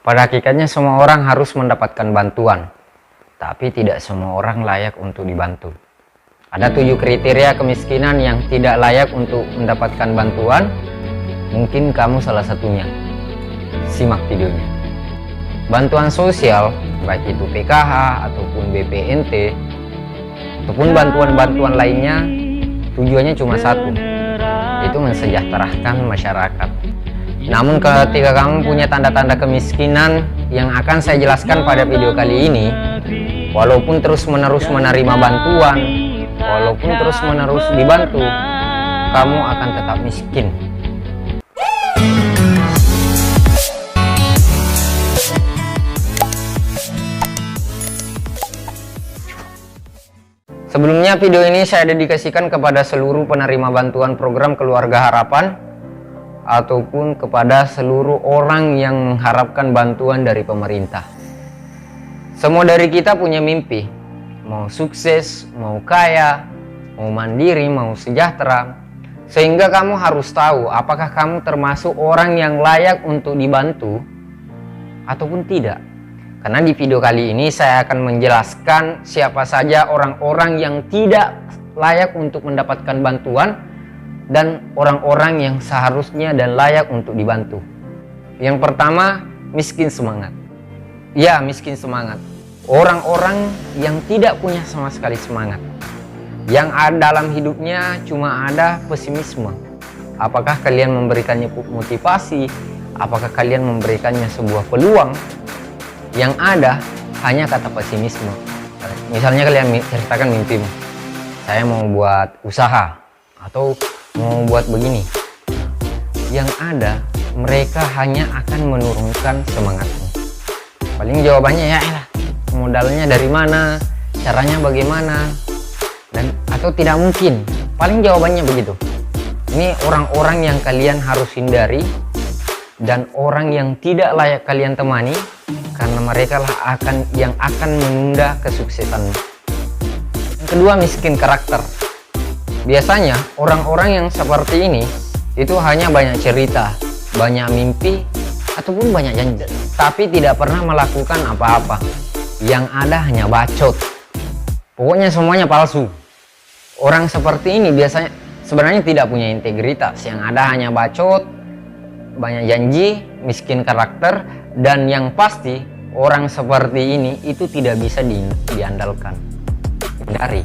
Pada hakikatnya semua orang harus mendapatkan bantuan, tapi tidak semua orang layak untuk dibantu. Ada 7 kriteria kemiskinan yang tidak layak untuk mendapatkan bantuan. Mungkin kamu salah satunya. Simak videonya. Bantuan sosial, baik itu PKH ataupun BPNT, ataupun bantuan-bantuan lainnya, tujuannya cuma satu, yaitu mensejahterakan masyarakat. Namun ketika kamu punya tanda-tanda kemiskinan yang akan saya jelaskan pada video kali ini, walaupun terus-menerus menerima bantuan, walaupun terus-menerus dibantu, kamu akan tetap miskin. Sebelumnya video ini saya dedikasikan kepada seluruh penerima bantuan program Keluarga Harapan ataupun kepada seluruh orang yang mengharapkan bantuan dari pemerintah. Semua dari kita punya mimpi, mau sukses, mau kaya, mau mandiri, mau sejahtera. Sehingga kamu harus tahu apakah kamu termasuk orang yang layak untuk dibantu ataupun tidak. Karena di video kali ini saya akan menjelaskan siapa saja orang-orang yang tidak layak untuk mendapatkan bantuan dan orang-orang yang seharusnya dan layak untuk dibantu. Yang pertama, miskin semangat. Ya, miskin semangat. Orang-orang yang tidak punya sama sekali semangat. Yang ada dalam hidupnya cuma ada pesimisme. Apakah kalian memberikannya motivasi? Apakah kalian memberikannya sebuah peluang? Yang ada hanya kata pesimisme. Misalnya kalian ceritakan mimpimu, saya mau buat usaha atau mau buat begini. Yang ada mereka hanya akan menurunkan semangatmu. Paling jawabannya ya elah, modalnya dari mana, caranya bagaimana, dan atau tidak mungkin. Paling jawabannya begitu. Ini orang-orang yang kalian harus hindari dan orang yang tidak layak kalian temani, karena mereka lah yang akan menunda kesuksesanmu. Yang kedua, miskin karakter. Biasanya orang-orang yang seperti ini itu hanya banyak cerita, banyak mimpi, ataupun banyak janji, tapi tidak pernah melakukan apa-apa. Yang ada hanya bacot. Pokoknya semuanya palsu. Orang seperti ini biasanya sebenarnya tidak punya integritas. Yang ada hanya bacot, banyak janji, miskin karakter, dan yang pasti orang seperti ini itu tidak bisa diandalkan. Hindari.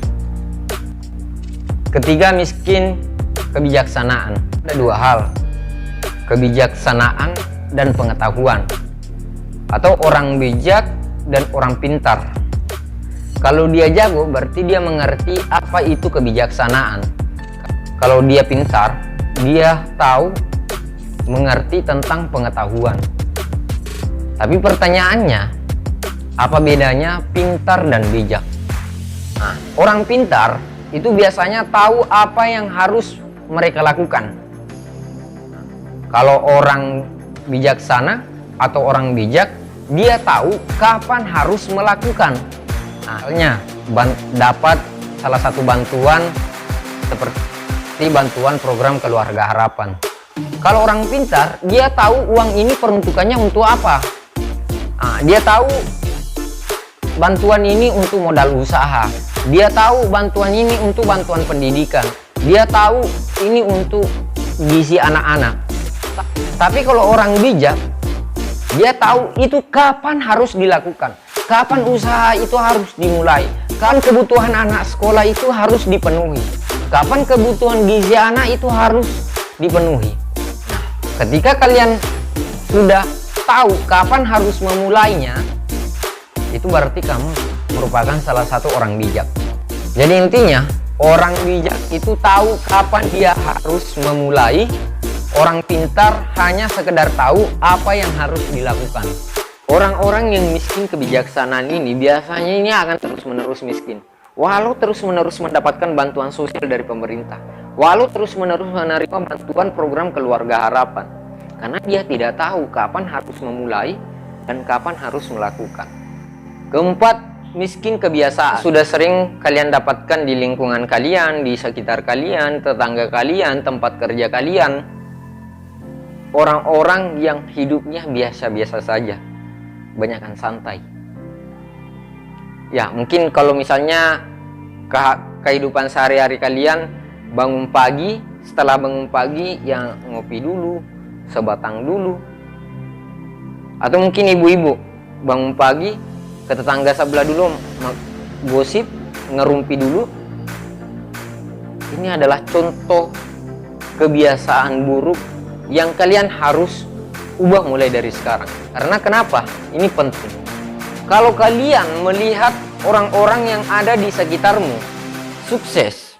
Ketiga, miskin kebijaksanaan. Ada 2 hal, kebijaksanaan dan pengetahuan, atau orang bijak dan orang pintar. Kalau dia jago berarti dia mengerti apa itu kebijaksanaan. Kalau dia pintar, dia tahu mengerti tentang pengetahuan. Tapi pertanyaannya, apa bedanya pintar dan bijak? Nah, orang pintar itu biasanya tahu apa yang harus mereka lakukan. Kalau orang bijaksana atau orang bijak, dia tahu kapan harus melakukan. Misalnya dapat salah satu bantuan seperti bantuan program Keluarga Harapan. Kalau orang pintar, dia tahu uang ini peruntukannya untuk apa. Dia tahu bantuan ini untuk modal usaha. Dia tahu bantuan ini untuk bantuan pendidikan. Dia tahu ini untuk gizi anak-anak. Tapi kalau orang bijak, dia tahu itu kapan harus dilakukan, kapan usaha itu harus dimulai, kapan kebutuhan anak sekolah itu harus dipenuhi, kapan kebutuhan gizi anak itu harus dipenuhi. Ketika kalian sudah tahu kapan harus memulainya, itu berarti kamu merupakan salah satu orang bijak. Jadi intinya, orang bijak itu tahu kapan dia harus memulai. Orang pintar hanya sekedar tahu apa yang harus dilakukan. Orang-orang yang miskin kebijaksanaan ini biasanya ini akan terus-menerus miskin, walau terus-menerus mendapatkan bantuan sosial dari pemerintah, walau terus-menerus menerima bantuan program Keluarga Harapan, karena dia tidak tahu kapan harus memulai dan kapan harus melakukan. Keempat, miskin kebiasaan. Sudah sering kalian dapatkan di lingkungan kalian, di sekitar kalian, tetangga kalian, tempat kerja kalian, orang-orang yang hidupnya biasa-biasa saja. banyakkan santai. Ya, mungkin kalau misalnya kehidupan sehari-hari kalian bangun pagi, setelah bangun pagi yang ngopi dulu, sebatang dulu. Atau mungkin ibu-ibu bangun pagi ke tetangga sebelah dulu gosip, ngerumpi dulu. Ini adalah contoh kebiasaan buruk yang kalian harus ubah mulai dari sekarang. Karena kenapa? Ini penting. Kalau kalian melihat orang-orang yang ada di sekitarmu sukses,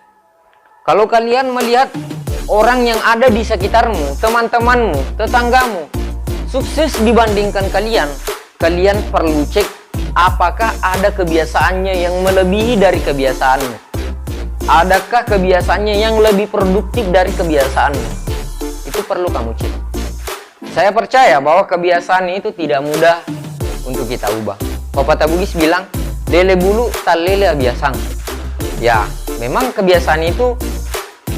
kalau kalian melihat orang yang ada di sekitarmu, teman-temanmu, tetanggamu sukses dibandingkan kalian, kalian perlu cek apakah ada kebiasaannya yang melebihi dari kebiasaanmu. Adakah kebiasaannya yang lebih produktif dari kebiasaanmu? Itu perlu kamu cek. Saya percaya bahwa kebiasaan itu tidak mudah untuk kita ubah. Pepatah Bugis bilang, lele bulu tak lele biasang. Ya, memang kebiasaan itu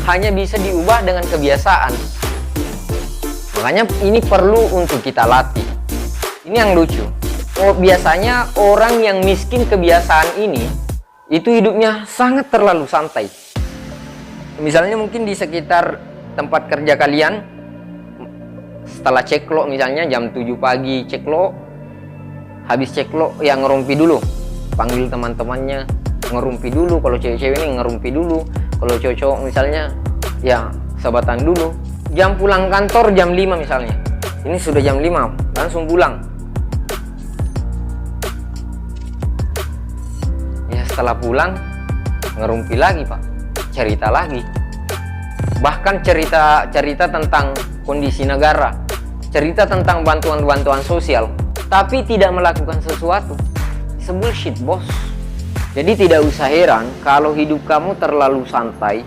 hanya bisa diubah dengan kebiasaan. Makanya ini perlu untuk kita latih. Ini yang lucu. Biasanya orang yang miskin kebiasaan ini, itu hidupnya sangat terlalu santai. Misalnya mungkin di sekitar tempat kerja kalian, setelah ceklok misalnya jam 7 pagi ceklok, habis ceklok ya ngerumpi dulu, panggil teman-temannya ngerumpi dulu. Kalau cewek-cewek ini ngerumpi dulu, kalau cowok misalnya ya sabatan dulu. Jam pulang kantor jam 5 misalnya, ini sudah jam 5 langsung pulang. Ya setelah pulang ngerumpi lagi pak, cerita lagi, bahkan cerita tentang kondisi negara, cerita tentang bantuan-bantuan sosial, tapi tidak melakukan sesuatu. Bullshit bos. Jadi tidak usah heran kalau hidup kamu terlalu santai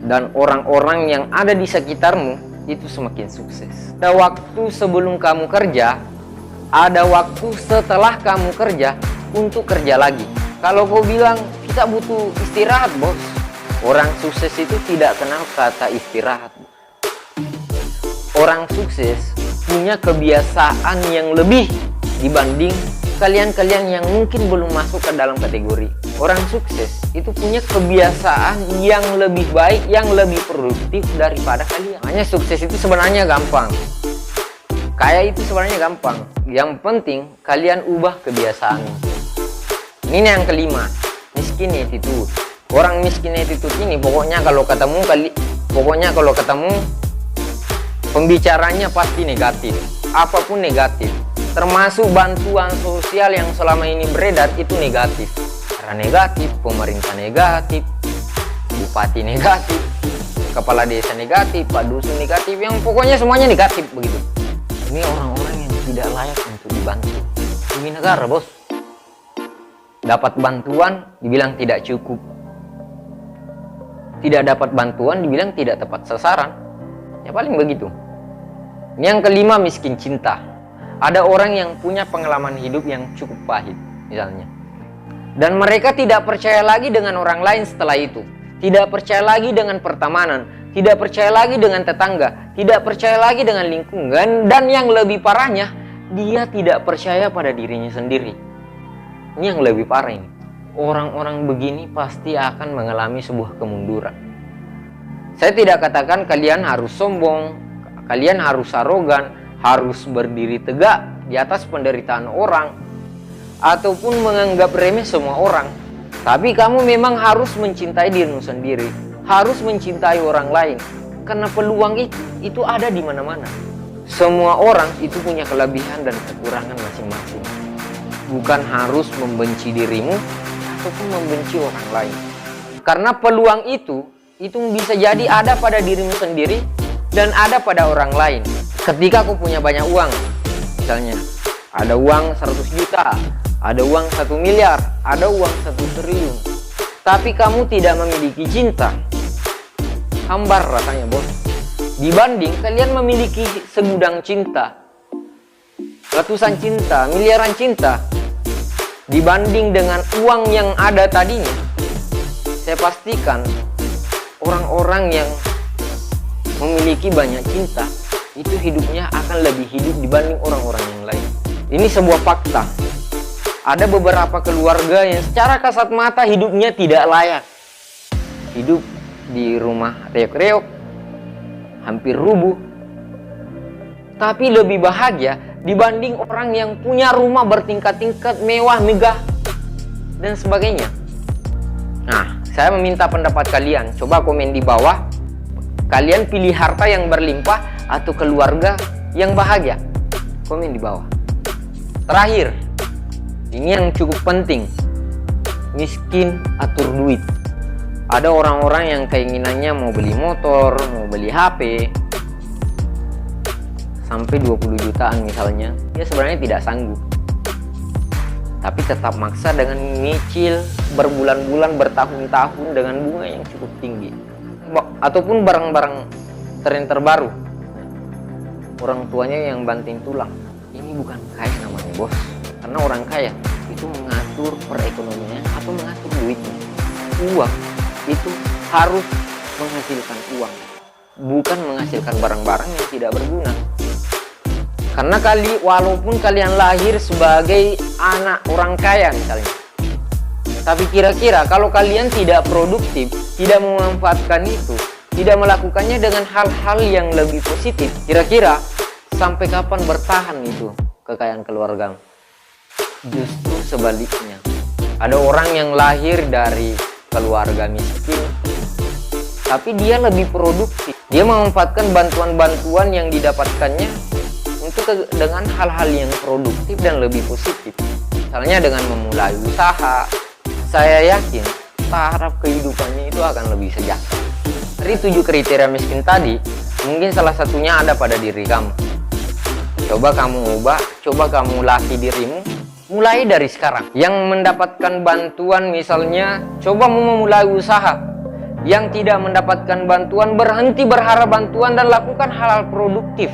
dan orang-orang yang ada di sekitarmu itu semakin sukses. Ada waktu sebelum kamu kerja, ada waktu setelah kamu kerja untuk kerja lagi. Kalau kau bilang kita butuh istirahat bos, orang sukses itu tidak kenal kata istirahat. Orang sukses punya kebiasaan yang lebih dibanding kalian-kalian yang mungkin belum masuk ke dalam kategori. Orang sukses itu punya kebiasaan yang lebih baik, yang lebih produktif daripada kalian. Hanya sukses itu sebenarnya gampang. Kaya itu sebenarnya gampang. Yang penting kalian ubah kebiasaan. Ini yang kelima, miskin attitude. Orang miskin attitude ini pokoknya kalau ketemu pembicaranya pasti negatif. Apapun negatif. Termasuk bantuan sosial yang selama ini beredar itu negatif. Karena negatif, pemerintah negatif, bupati negatif, kepala desa negatif, pak dusun negatif, yang pokoknya semuanya negatif begitu. Ini orang-orang yang tidak layak untuk dibantu. Ini negara bos. Dapat bantuan dibilang tidak cukup. Tidak dapat bantuan dibilang tidak tepat sasaran. Ya paling begitu. Ini yang kelima, miskin cinta. Ada orang yang punya pengalaman hidup yang cukup pahit misalnya, dan mereka tidak percaya lagi dengan orang lain setelah itu. Tidak percaya lagi dengan pertemanan, tidak percaya lagi dengan tetangga, tidak percaya lagi dengan lingkungan, dan yang lebih parahnya, dia tidak percaya pada dirinya sendiri. Ini yang lebih parah ini. Orang-orang begini pasti akan mengalami sebuah kemunduran. Saya tidak katakan kalian harus sombong, kalian harus arogan, harus berdiri tegak di atas penderitaan orang, ataupun menganggap remeh semua orang. Tapi kamu memang harus mencintai dirimu sendiri, harus mencintai orang lain, karena peluang itu ada di mana-mana. Semua orang itu punya kelebihan dan kekurangan masing-masing. Bukan harus membenci dirimu ataupun membenci orang lain, karena peluang itu bisa jadi ada pada dirimu sendiri dan ada pada orang lain. Ketika aku punya banyak uang, misalnya ada uang 100 juta, ada uang 1 miliar, ada uang 1 triliun, tapi kamu tidak memiliki cinta, hambar rasanya bos. Dibanding kalian memiliki segudang cinta, ratusan cinta, miliaran cinta, dibanding dengan uang yang ada tadinya, saya pastikan orang-orang yang memiliki banyak cinta itu hidupnya akan lebih hidup dibanding orang-orang yang lain. Ini sebuah fakta. Ada beberapa keluarga yang secara kasat mata hidupnya tidak layak. Hidup di rumah reok-reok, hampir rubuh. Tapi lebih bahagia dibanding orang yang punya rumah bertingkat-tingkat, mewah, megah, dan sebagainya. Nah, saya meminta pendapat kalian. Coba komen di bawah. Kalian pilih harta yang berlimpah atau keluarga yang bahagia? Komen di bawah. Terakhir, ini yang cukup penting. Miskin atur duit. Ada orang-orang yang keinginannya mau beli motor, mau beli HP, sampai 20 jutaan misalnya. Dia sebenarnya tidak sanggup, tapi tetap maksa dengan nyicil berbulan-bulan, bertahun-tahun dengan bunga yang cukup tinggi. Ataupun barang-barang tren terbaru, orang tuanya yang banting tulang. Ini bukan kaya namanya, bos. Karena orang kaya itu mengatur perekonomiannya atau mengatur duitnya. Uang itu harus menghasilkan uang, bukan menghasilkan barang-barang yang tidak berguna. Karena walaupun kalian lahir sebagai anak orang kaya misalnya, tapi kira-kira kalau kalian tidak produktif, tidak memanfaatkan itu, tidak melakukannya dengan hal-hal yang lebih positif, kira-kira sampai kapan bertahan itu kekayaan keluarga? Justru sebaliknya, ada orang yang lahir dari keluarga miskin, tapi dia lebih produktif. Dia memanfaatkan bantuan-bantuan yang didapatkannya untuk dengan hal-hal yang produktif dan lebih positif. Misalnya dengan memulai usaha, saya yakin taraf kehidupannya itu akan lebih sejahtera. Dari 7 kriteria miskin tadi, mungkin salah satunya ada pada diri kamu. Coba kamu ubah, coba kamu latih dirimu, mulai dari sekarang. Yang mendapatkan bantuan misalnya, coba mau memulai usaha. Yang tidak mendapatkan bantuan, berhenti berharap bantuan dan lakukan hal-hal produktif.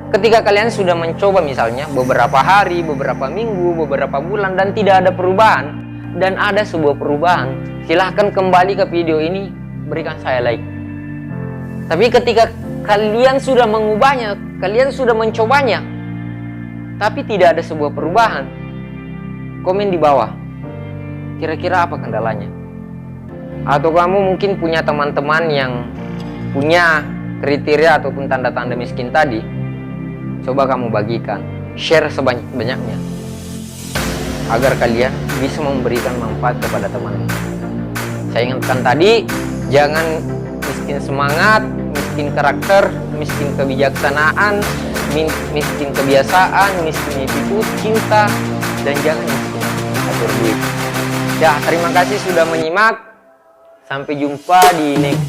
Ketika kalian sudah mencoba misalnya beberapa hari, beberapa minggu, beberapa bulan dan tidak ada perubahan, dan ada sebuah perubahan, silahkan kembali ke video ini, berikan saya like. Tapi ketika kalian sudah mengubahnya, kalian sudah mencobanya, tapi tidak ada sebuah perubahan, komen di bawah. Kira-kira apa kendalanya? Atau kamu mungkin punya teman-teman yang punya kriteria ataupun tanda-tanda miskin tadi. Coba kamu bagikan, share sebanyak-banyaknya, agar kalian bisa memberikan manfaat kepada temanmu. Saya ingatkan tadi, jangan miskin semangat, miskin karakter, miskin kebijaksanaan, miskin kebiasaan, miskin itu cinta, dan jangan miskin atur duit. Ya, terima kasih sudah menyimak. Sampai jumpa di next